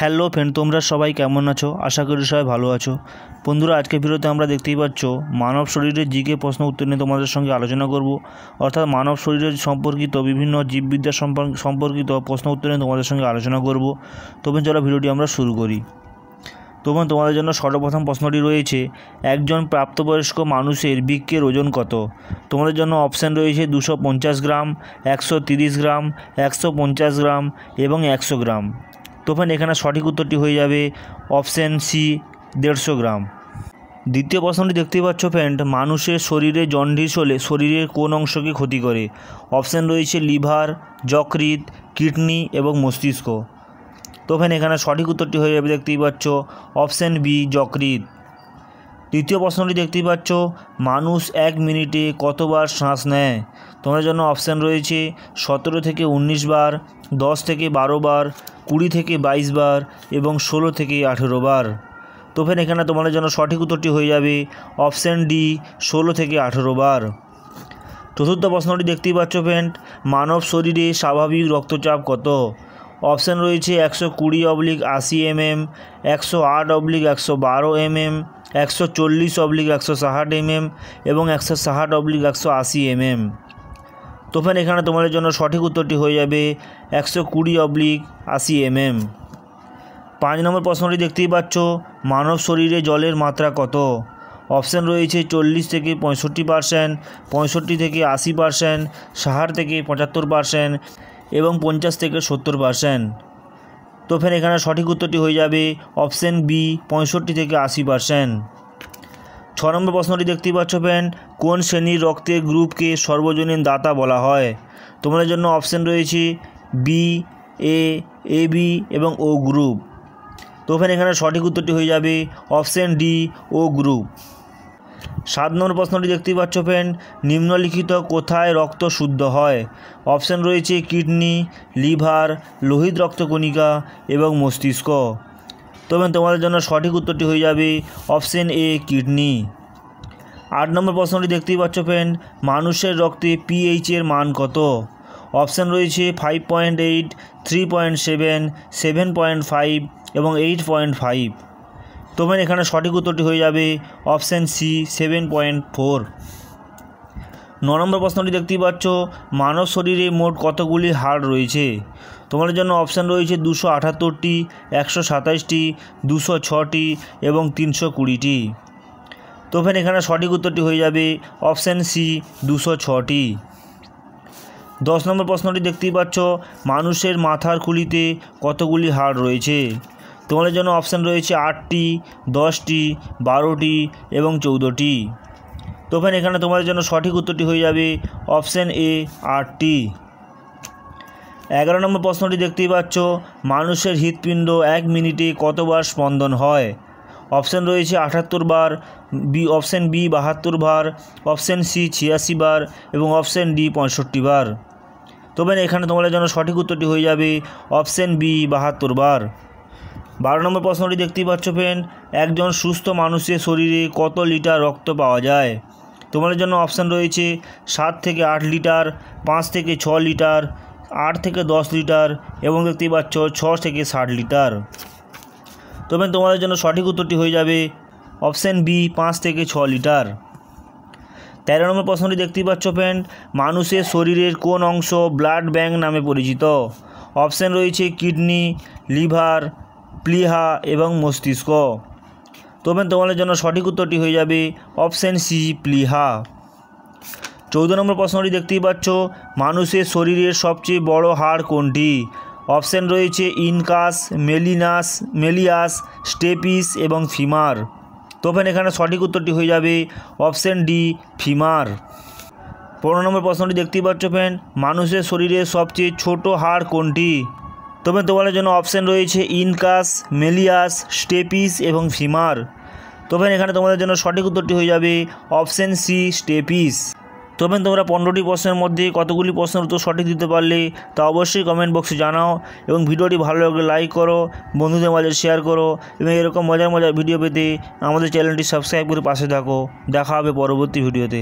Hello friend, তোমরা সবাই কেমন আছো? আশা করি সবাই ভালো আছো। বন্ধুরা, আজকের ভিডিওতে আমরা দেখতেই পাচ্ছ মানব শরীরের জিকে প্রশ্ন উত্তর নিয়ে তোমাদের সঙ্গে আলোচনা করব। অর্থাৎ মানব শরীরের সম্পর্কিত বিভিন্ন জীববিদ্যা সম্পর্কিত প্রশ্ন উত্তর নিয়ে তোমাদের সঙ্গে আলোচনা করব। তবে চলো ভিডিওটি আমরা শুরু করি। তখন তোমাদের জন্য সর্বপ্রথম প্রশ্নটি রয়েছে, একজন প্রাপ্তবয়স্ক মানুষের বৃক্কের ওজন কত? তোমাদের জন্য অপশান রয়েছে 250 গ্রাম, 130 গ্রাম, 150 গ্রাম এবং 100 গ্রাম। তো ফ্রেন্ড, এখানে সঠিক উত্তরটি হয়ে যাবে অপশান সি, 150 গ্রাম। দ্বিতীয় প্রশ্নটি দেখতেই পাচ্ছ ফ্রেন্ড, মানুষের শরীরে জন্ডিস হলে শরীরের কোন অংশকে ক্ষতি করে? অপশান রয়েছে লিভার, যকৃৎ, কিডনি এবং মস্তিষ্ক। তো ফ্রেন্ড, এখানে সঠিক উত্তরটি হয়ে যাবে দেখতেই পাচ্ছ অপশান বি, যকৃৎ। তৃতীয় প্রশ্নটি দেখতেই পাচ্ছ, মানুষ 1 মিনিটে কতবার শ্বাস নেয়? তোমাদের জন্য অপশান রয়েছে 17 থেকে 19 বার, 10 থেকে 12 বার, 20 থেকে 22 বার এবং 16 থেকে 18 বার। তো ফ্রেন্ড, এখানে তোমাদের জন্য সঠিক উত্তরটি হয়ে যাবে অপশান ডি, 16 থেকে 18 বার। চতুর্থ প্রশ্নটি দেখতেই পাচ্ছ ফ্রেন্ড, মানব শরীরে স্বাভাবিক রক্তচাপ কত? অপশান রয়েছে 120/80 mm, 108/112 mm, 140/160 mm এবং 160/180 mm। তো ফ্রেন্ড, এখানে তোমাদের জন্য সঠিক উত্তরটি হয়ে যাবে 120/80 mm। 5 নম্বর প্রশ্নটি দেখতেই পাচ্ছ, মানব শরীরে জলের মাত্রা কত? অপশান রয়েছে 40 থেকে 65%, 65 থেকে 80%, 60 থেকে 75% এবং 50 থেকে 70%। তো ফ্রেন্ড, এখানে সঠিক উত্তরটি হয়ে যাবে অপশান বি, 65 থেকে 80%। 6 নম্বর প্রশ্নটি দেখতেই পাচ্ছ ফ্রেন্ড, কোন শ্রেণীর রক্তের গ্রুপকে সর্বজনীন দাতা বলা হয়? তোমাদের জন্য অপশান রয়েছে বি, এ, এবি এবং ও গ্রুপ। তো ফ্রেন্ড, এখানে সঠিক উত্তরটি হয়ে যাবে অপশান ডি, ও গ্রুপ। 7 নম্বর প্রশ্নটি দেখতেই পাচ্ছ ফ্রেন্ড, নিম্নলিখিত কোথায় রক্ত শুদ্ধ হয়? অপশান রয়েছে কিডনি, লিভার, লোহিত রক্তকণিকা এবং মস্তিষ্ক। তবে তোমাদের জন্য সঠিক উত্তরটি হয়ে যাবে অপশান এ, কিডনি। 8 নম্বর প্রশ্নটি দেখতেই পাচ্ছ ফ্রেন্ড, মানুষের রক্তে পিএইচের মান কত? অপশান রয়েছে 5.8, 3.7, 7.5 এবং 8.5। তো ফ্রেন্ড, এখানে সঠিক উত্তরটি হয়ে যাবে অপশান সি, 7.4। 9 নম্বর প্রশ্নটি দেখতেই পাচ্ছ, মানব শরীরে মোট কতগুলি হাড় রয়েছে? তোমাদের জন্য অপশান রয়েছে 278টি, 127টি, 206টি এবং 320টি। তো ফ্রেন্ড, এখানে সঠিক উত্তরটি হয়ে যাবে অপশান সি, 206টি। 10 নম্বর প্রশ্নটি দেখতেই পাচ্ছ, মানুষের মাথার খুলিতে কতগুলি হাড় রয়েছে? তোমাদের জন্য অপশান রয়েছে 8টি, 10টি, 12টি এবং 14টি। তো ফ্রেন্ড, এখানে তোমাদের জন্য সঠিক উত্তরটি হয়ে যাবে অপশান এ, 8টি। 11 নম্বর প্রশ্নটি দেখতেই পাচ্ছ, মানুষের হৃৎপিণ্ড 1 মিনিটে কতবার স্পন্দন হয়? অপশান রয়েছে 78 বার, অপশান বি 72 বার, অপশান সি 86 বার এবং অপশান ডি 65 বার। তবে এখানে তোমাদের জন্য সঠিক উত্তরটি হয়ে যাবে অপশান বি, 72 বার। 12 নম্বর প্রশ্নটি দেখতেই পাচ্ছ ফ্রেন্ড, একজন সুস্থ মানুষের শরীরে কত লিটার রক্ত পাওয়া যায়? তোমাদের জন্য অপশান রয়েছে 7 থেকে 8 লিটার, 5 থেকে 6 লিটার, 8 থেকে 10 লিটার এবং দেখতেই পাচ্ছ 6 থেকে 60 লিটার। তবে তোমাদের জন্য সঠিক উত্তরটি হয়ে যাবে অপশান বি, 5 থেকে 6 লিটার। 13 নম্বর প্রশ্নটি দেখতেই পাচ্ছ ফ্রেন্ড, মানুষের শরীরের কোন অংশ ব্লাড ব্যাঙ্ক নামে পরিচিত? অপশান রয়েছে কিডনি, লিভার, প্লিহা এবং মস্তিষ্ক। তবে তোমাদের জন্য সঠিক উত্তরটি হয়ে যাবে অপশান সি, প্লিহা। 14 নম্বর প্রশ্নটি দেখতেই পাচ্ছ, মানুষের শরীরের সবচেয়ে বড় হাড় কোনটি? অপশান রয়েছে ইনকাস, মেলিয়াস, স্টেপিস এবং ফিমার। তবে এখানে সঠিক উত্তরটি হয়ে যাবে অপশান ডি, ফিমার। 15 নম্বর প্রশ্নটি দেখতেই পাচ্ছ ফ্রেন্ড, মানুষের শরীরের সবচেয়ে ছোট হাড় কোনটি? তবে তোমাদের জন্য অপশান রয়েছে ইনকাস, মেলিয়াস, স্টেপিস এবং ফিমার। তবে এখানে তোমাদের জন্য সঠিক উত্তরটি হয়ে যাবে অপশান সি, স্টেপিস। তবে তোমরা 15টি প্রশ্নের মধ্যে কতগুলি প্রশ্নের উত্তর সঠিক দিতে পারলে তা অবশ্যই কমেন্ট বক্সে জানাও এবং ভিডিওটি ভালো লাগলে লাইক করো, বন্ধুদের মাঝে শেয়ার করো এবং এরকম মজার ভিডিও পেতে আমাদের চ্যানেলটি সাবস্ক্রাইব করে পাশে থাকো। দেখা হবে পরবর্তী ভিডিওতে।